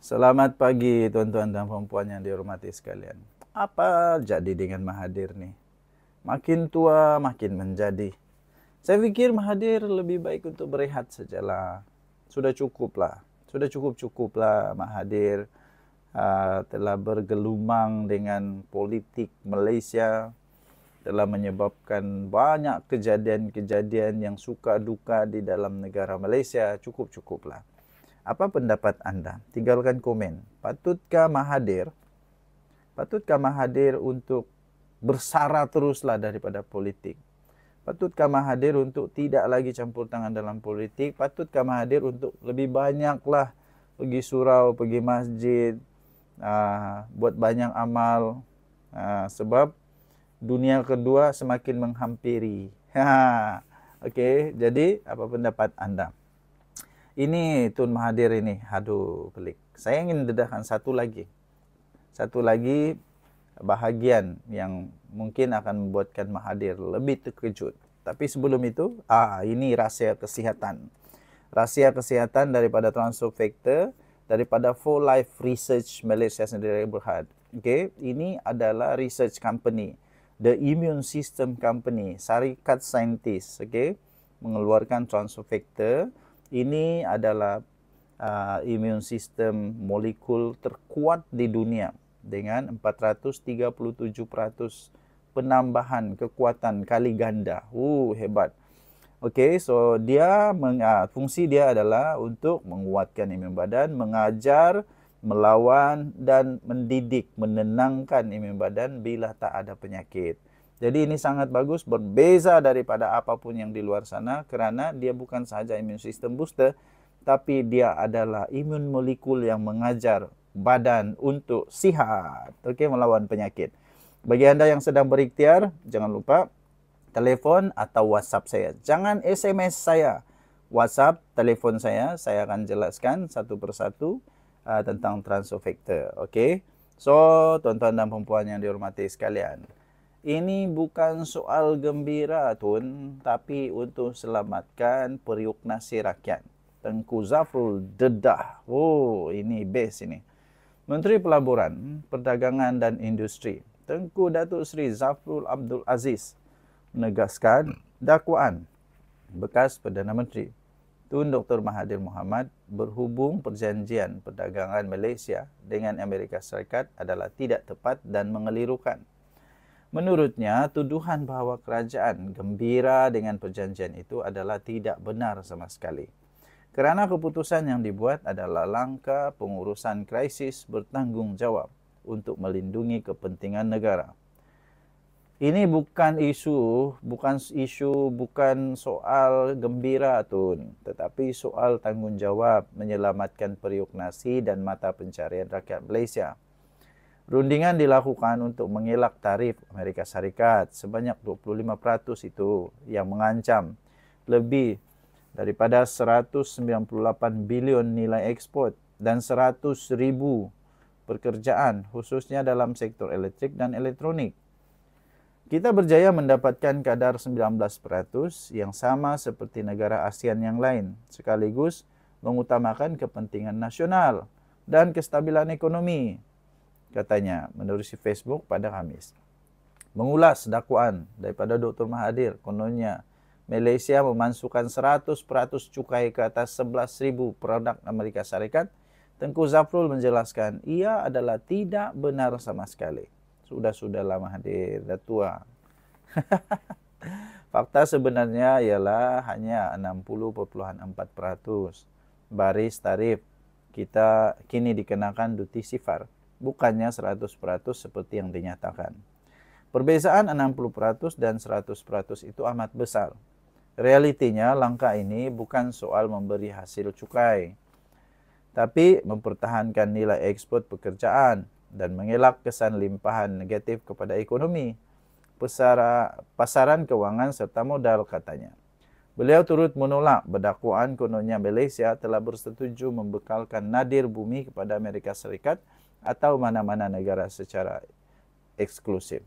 Selamat pagi tuan-tuan dan puan-puan yang dihormati sekalian. Apa jadi dengan Mahathir nih? Makin tua makin menjadi. Saya pikir Mahathir lebih baik untuk berehat sajalah. Sudah cukuplah. Sudah cukup-cukuplah Mahathir telah bergelumang dengan politik Malaysia, telah menyebabkan banyak kejadian-kejadian yang suka duka di dalam negara Malaysia. Cukup-cukuplah. Apa pendapat anda? Tinggalkan komen. Patutkah Mahathir untuk bersara teruslah daripada politik? Patutkah Mahathir untuk tidak lagi campur tangan dalam politik? Patutkah Mahathir untuk lebih banyaklah pergi surau, pergi masjid, buat banyak amal, sebab dunia kedua semakin menghampiri. Okey, jadi apa pendapat anda? Ini Tun Mahathir ini, aduh pelik. Saya ingin dedahkan satu lagi bahagian yang mungkin akan membuatkan Mahathir lebih terkejut. Tapi sebelum itu, ini rahsia kesihatan. Rahsia kesihatan daripada Transfer Factor, daripada For Life Research Malaysia sendiri Berhad. Okay, ini adalah research company, the immune system company, syarikat saintis, okay, mengeluarkan Transfer Factor. Ini adalah immune system molekul terkuat di dunia dengan 437% penambahan kekuatan kali ganda. Hebat. Okey, so dia fungsi dia adalah untuk menguatkan imun badan, mengajar, melawan dan mendidik, menenangkan imun badan bila tak ada penyakit. Jadi ini sangat bagus, berbeza daripada apapun yang di luar sana kerana dia bukan sahaja immune system booster, tapi dia adalah imun molekul yang mengajar badan untuk sihat, okey, melawan penyakit. Bagi anda yang sedang berikhtiar, jangan lupa telefon atau WhatsApp saya. Jangan SMS saya. WhatsApp, telefon saya akan jelaskan satu persatu tentang Transfer Factor, okey. So, tuan-tuan dan puan-puan yang dihormati sekalian, ini bukan soal gembira Tun, tapi untuk selamatkan periuk nasi rakyat. Tengku Zafrul dedah. Ini best ini. Menteri Pelaburan, Perdagangan dan Industri, Tengku Datuk Seri Zafrul Abdul Aziz menegaskan dakwaan bekas Perdana Menteri Tun Dr. Mahathir Mohamad berhubung perjanjian perdagangan Malaysia dengan Amerika Syarikat adalah tidak tepat dan mengelirukan. Menurutnya, tuduhan bahawa kerajaan gembira dengan perjanjian itu adalah tidak benar sama sekali. Kerana keputusan yang dibuat adalah langkah pengurusan krisis bertanggungjawab untuk melindungi kepentingan negara. Ini bukan soal gembira Tun, tetapi soal tanggungjawab menyelamatkan periuk nasi dan mata pencarian rakyat Malaysia. Rundingan dilakukan untuk mengelak tarif Amerika Syarikat sebanyak 25% itu yang mengancam lebih daripada 198 bilion nilai ekspor dan 100,000 pekerjaan khususnya dalam sektor elektrik dan elektronik. Kita berjaya mendapatkan kadar 19% yang sama seperti negara ASEAN yang lain, sekaligus mengutamakan kepentingan nasional dan kestabilan ekonomi, katanya menerusi Facebook pada Khamis. Mengulas dakwaan daripada Dr. Mahathir, kononnya Malaysia memasukkan 100% cukai ke atas 11,000 produk Amerika Syarikat. Tengku Zafrul menjelaskan ia adalah tidak benar sama sekali. Sudahlah Mahathir, dah tua. Fakta sebenarnya ialah hanya 60.4% baris tarif kita kini dikenakan duty sifar, bukannya 100% seperti yang dinyatakan. Perbezaan 60% dan 100% itu amat besar. Realitinya langkah ini bukan soal memberi hasil cukai, tapi mempertahankan nilai ekspor pekerjaan dan mengelak kesan limpahan negatif kepada ekonomi, pasaran kewangan serta modal, katanya. Beliau turut menolak berdakwaan kononnya Malaysia telah bersetuju membekalkan nadir bumi kepada Amerika Syarikat atau mana-mana negara secara eksklusif.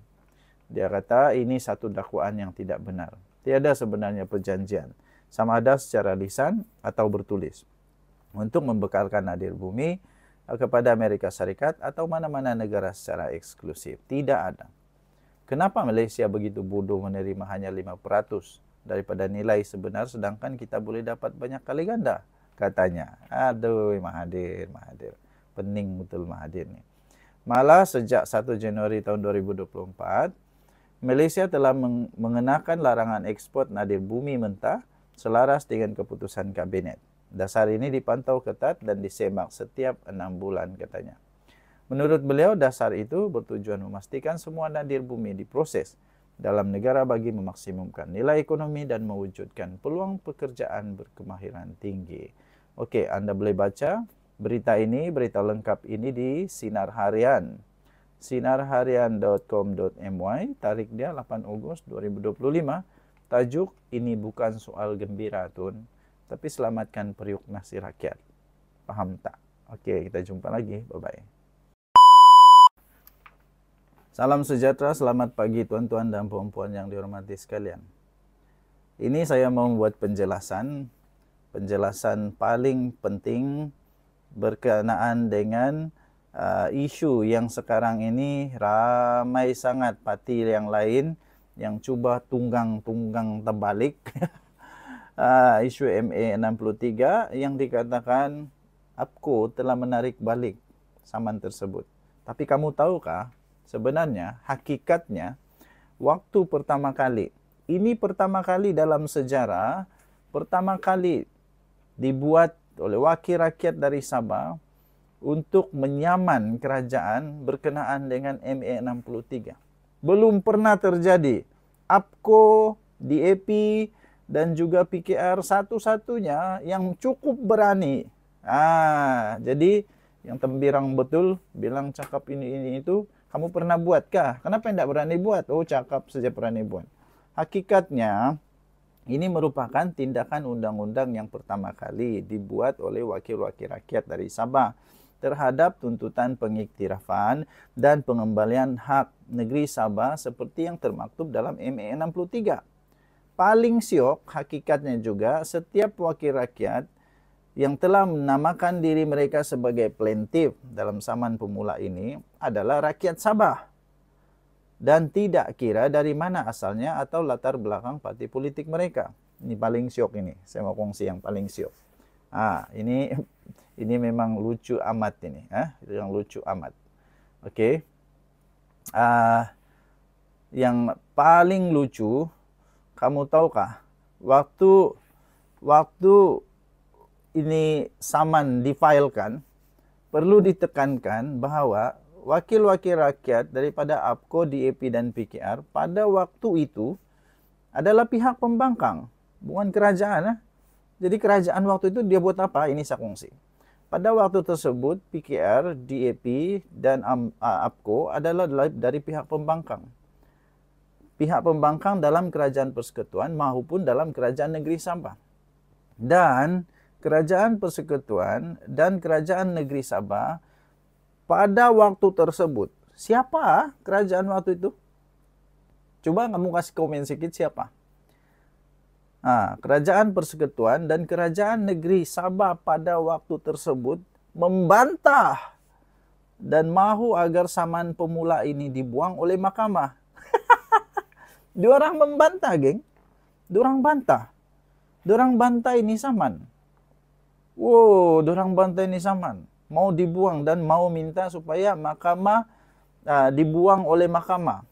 Dia kata ini satu dakwaan yang tidak benar. Tiada sebenarnya perjanjian, sama ada secara lisan atau bertulis, untuk membekalkan nadir bumi kepada Amerika Serikat atau mana-mana negara secara eksklusif. Tidak ada. Kenapa Malaysia begitu bodoh menerima hanya 5% daripada nilai sebenar, sedangkan kita boleh dapat banyak kali ganda? Katanya. Aduh, Mahathir. Pening betul Mahathir ni. Malah sejak 1 Januari tahun 2024, Malaysia telah mengenakan larangan ekspor nadir bumi mentah selaras dengan keputusan kabinet. Dasar ini dipantau ketat dan disemak setiap 6 bulan katanya. Menurut beliau, dasar itu bertujuan memastikan semua nadir bumi diproses dalam negara bagi memaksimumkan nilai ekonomi dan mewujudkan peluang pekerjaan berkemahiran tinggi. Okey, Anda boleh baca berita ini, berita lengkap ini di Sinar Harian. Sinarharian.com.my, tarik dia 8 Ogos 2025. Tajuk, ini bukan soal gembira Tun, tapi selamatkan periuk nasi rakyat. Faham tak? Okey, kita jumpa lagi. Bye-bye. Salam sejahtera, selamat pagi tuan-tuan dan puan-puan yang dihormati sekalian. Ini saya mau membuat penjelasan paling penting berkenaan dengan isu yang sekarang ini ramai sangat parti yang lain yang cuba tunggang terbalik. Isu MA63 yang dikatakan APCO telah menarik balik saman tersebut. Tapi kamu tahukah sebenarnya hakikatnya waktu pertama kali, ini pertama kali dalam sejarah, pertama kali dibuat oleh wakil rakyat dari Sabah untuk menyaman kerajaan berkenaan dengan MA63. Belum pernah terjadi. APCO, DAP dan juga PKR satu-satunya yang cukup berani. Jadi yang tembirang betul bilang cakap ini itu, kamu pernah buatkah? Kenapa tidak berani buat? Oh, cakap saja berani buat. Hakikatnya ini merupakan tindakan undang-undang yang pertama kali dibuat oleh wakil-wakil rakyat dari Sabah terhadap tuntutan pengiktirafan dan pengembalian hak negeri Sabah seperti yang termaktub dalam MA63. Paling syok hakikatnya juga setiap wakil rakyat yang telah menamakan diri mereka sebagai plaintiff dalam saman pemula ini adalah rakyat Sabah. Dan tidak kira dari mana asalnya atau latar belakang parti politik mereka. Ini paling syok ini. Saya mau kongsi yang paling syok. Ini memang lucu amat ini. Yang lucu amat. Okey. Yang paling lucu, kamu tahukah? Waktu ini saman difailkan, perlu ditekankan bahawa wakil-wakil rakyat daripada APCO, DAP dan PKR pada waktu itu adalah pihak pembangkang, bukan kerajaan. Jadi kerajaan waktu itu dia buat apa? Ini saya kongsi. Pada waktu tersebut, PKR, DAP dan APCO adalah dari pihak pembangkang. Pihak pembangkang dalam kerajaan persekutuan maupun dalam kerajaan negeri Sabah. Dan kerajaan persekutuan dan kerajaan negeri Sabah pada waktu tersebut, siapa kerajaan waktu itu? Coba kamu kasih komen sikit siapa? Kerajaan persekutuan dan kerajaan negeri Sabah pada waktu tersebut membantah dan mahu agar saman pemula ini dibuang oleh mahkamah. Diorang membantah, geng. Diorang bantah. Diorang bantah ini saman. Wow, diorang bantah ini saman. Mau dibuang dan mau minta supaya mahkamah dibuang oleh mahkamah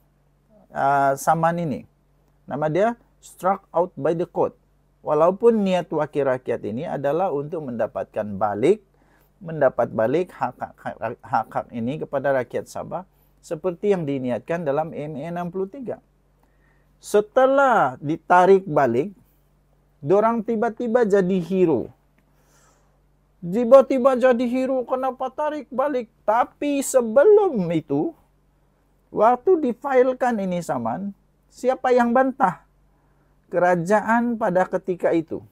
saman ini. Nama dia struck out by the court. Walaupun niat wakil rakyat ini adalah untuk mendapat balik hak-hak ini kepada rakyat Sabah seperti yang diniatkan dalam MA63. Setelah ditarik balik, diorang tiba-tiba jadi hero. Tiba-tiba jadi hero, kenapa tarik balik? Tapi sebelum itu, waktu difailkan ini saman, siapa yang bantah? Kerajaan pada ketika itu.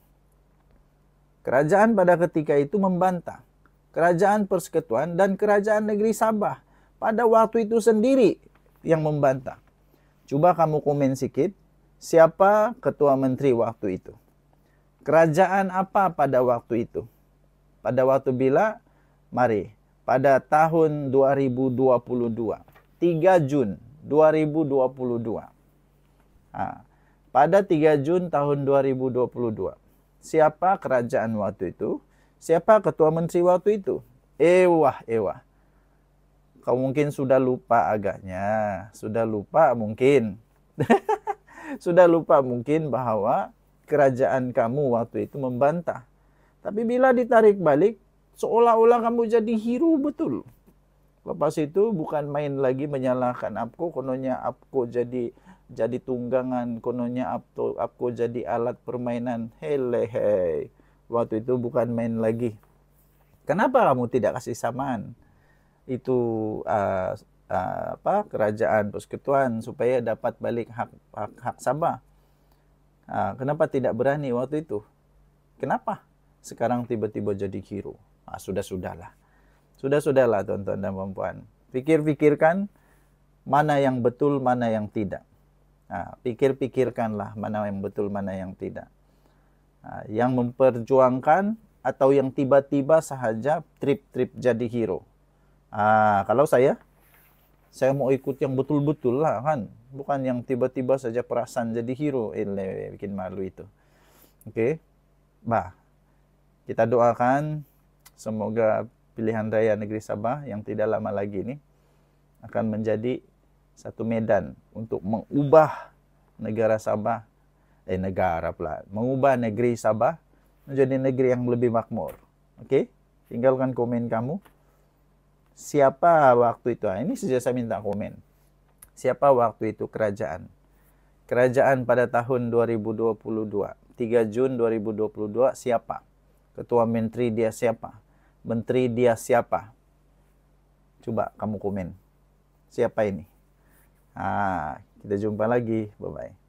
Kerajaan pada ketika itu membantah. Kerajaan persekutuan dan kerajaan negeri Sabah pada waktu itu sendiri yang membantah. Coba kamu komen sikit, siapa ketua menteri waktu itu? Kerajaan apa pada waktu itu? Pada waktu bila? Mari, pada tahun 2022. 3 Jun 2022. Pada 3 Jun tahun 2022. Siapa kerajaan waktu itu? Siapa ketua menteri waktu itu? Ewah. Kau mungkin sudah lupa agaknya. Sudah lupa mungkin. Sudah lupa mungkin bahwa kerajaan kamu waktu itu membantah. Tapi bila ditarik balik, seolah-olah kamu jadi hero betul. Lepas itu bukan main lagi menyalahkan APKO, kononnya APKO jadi tunggangan, kononnya APKO jadi alat permainan. Hei. Waktu itu bukan main lagi. Kenapa kamu tidak kasih samaan? Itu kerajaan persekutuan supaya dapat balik hak Sabah. Kenapa tidak berani waktu itu? Kenapa sekarang tiba-tiba jadi hero? Sudahlah tuan-tuan dan puan-puan. Pikirkan mana yang betul, mana yang tidak. Pikirkanlah mana yang betul, mana yang tidak. Yang memperjuangkan atau yang tiba-tiba sahaja trip jadi hero. Kalau saya mau ikut yang betul-betul lah kan. Bukan yang tiba-tiba saja perasaan jadi hero. Bikin malu itu. Oke. Kita doakan semoga pilihan raya negeri Sabah yang tidak lama lagi ini akan menjadi satu medan untuk mengubah negara Sabah. Mengubah negeri Sabah menjadi negeri yang lebih makmur. Oke? Tinggalkan komen kamu. Siapa waktu itu? Ini saja saya minta komen. Siapa waktu itu kerajaan? Kerajaan pada tahun 2022. 3 Jun 2022 siapa? Ketua menteri dia siapa? Menteri dia siapa? Coba kamu komen. Siapa ini? Kita jumpa lagi. Bye-bye.